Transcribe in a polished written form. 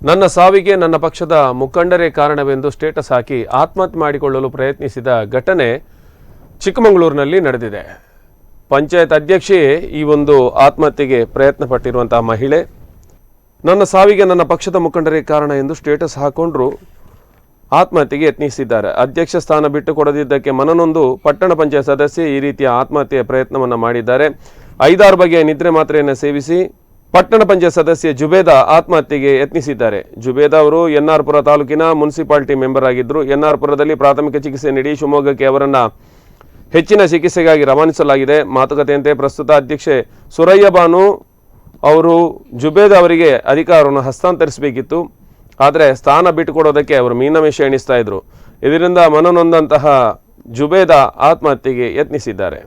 ನನ್ನ ಸಾವಿಗೆ ನನ್ನ ಪಕ್ಷದ ಮುಖಂಡರೇ ಕಾರಣವೆಂದು ಸ್ಟೇಟಸ್ ಹಾಕಿ ಆತ್ಮಹತ್ಯೆ ಮಾಡಿಕೊಳ್ಳಲು ಪ್ರಯತ್ನಿಸಿದ ಘಟನೆ ಚಿಕ್ಕಮಗಳೂರಿನಲ್ಲಿ ನಡೆದಿದೆ. ಪಂಚಾಯತ್ ಅಧ್ಯಕ್ಷೆಯೇ ಈ ಒಂದು ಆತ್ಮಹತ್ಯೆಗೆ ಪ್ರಯತ್ನ ಪಟ್ಟಿರುವಂತಹ ಮಹಿಳೆ ನನ್ನ ಸಾವಿಗೆ ನನ್ನ ಪಕ್ಷದ ಮುಖಂಡರೇ ಕಾರಣ ಎಂದು ಸ್ಟೇಟಸ್ ಹಾಕೊಂಡ್ರು ಆತ್ಮಹತ್ಯೆಗೆ ಯತ್ನಿಸಿದ್ದಾರೆ. ಅಧ್ಯಕ್ಷ ಸ್ಥಾನ ಬಿಟ್ಟು ಕೊಡದಿದ್ದಕ್ಕೆ ಮನನೊಂದು ಪಟ್ಟಣ ಪಂಚಾಯತ್ ಸದಸ್ಯೆ ಈ ರೀತಿಯ ಆತ್ಮಹತ್ಯೆಯ ಪ್ರಯತ್ನವನ್ನು ಮಾಡಿದ್ದಾರೆ. 5-6 ಬಗೆಯ ನಿದ್ರೆ ಮಾತ್ರೆಯನ್ನು ಸೇವಿಸಿ ಪಟ್ಟಣ ಪಂಚಾಯತ್ ಸದಸ್ಯೆ ಜುಬೇದಾ ಆತ್ಮಹತ್ಯೆಗೆ ಯತ್ನಿಸಿದ್ದಾರೆ. ಜುಬೇದಾ ಅವರು ಎನ್ಆರ್ಪುರ ತಾಲೂಕಿನ ಮುನ್ಸಿಪಾಲಿಟಿ ಮೆಂಬರ್ ಆಗಿದ್ದರು. ಎನ್ಆರ್ಪುರದಲ್ಲಿ ಪ್ರಾಥಮಿಕ ಚಿಕಿತ್ಸೆ ನೀಡಿ ಶಿವಮೊಗ್ಗಕ್ಕೆ ಅವರನ್ನು ಹೆಚ್ಚಿನ ಚಿಕಿತ್ಸೆಗಾಗಿ ರವಾನಿಸಲಾಗಿದೆ. ಮಾತುಕತೆಯಂತೆ ಪ್ರಸ್ತುತ ಅಧ್ಯಕ್ಷೆ ಸುರಯ್ಯ ಬಾನು ಅವರು ಜುಬೇದಾ ಅವರಿಗೆ ಅಧಿಕಾರವನ್ನು ಹಸ್ತಾಂತರಿಸಬೇಕಿತ್ತು. ಆದರೆ ಸ್ಥಾನ ಬಿಟ್ಟುಕೊಡೋದಕ್ಕೆ ಅವರು ಮೀನಮೇಷ ಎಣಿಸ್ತಾ ಇದ್ರು. ಇದರಿಂದ ಮನನೊಂದಂತಹ ಜುಬೇದಾ ಆತ್ಮಹತ್ಯೆಗೆ ಯತ್ನಿಸಿದ್ದಾರೆ.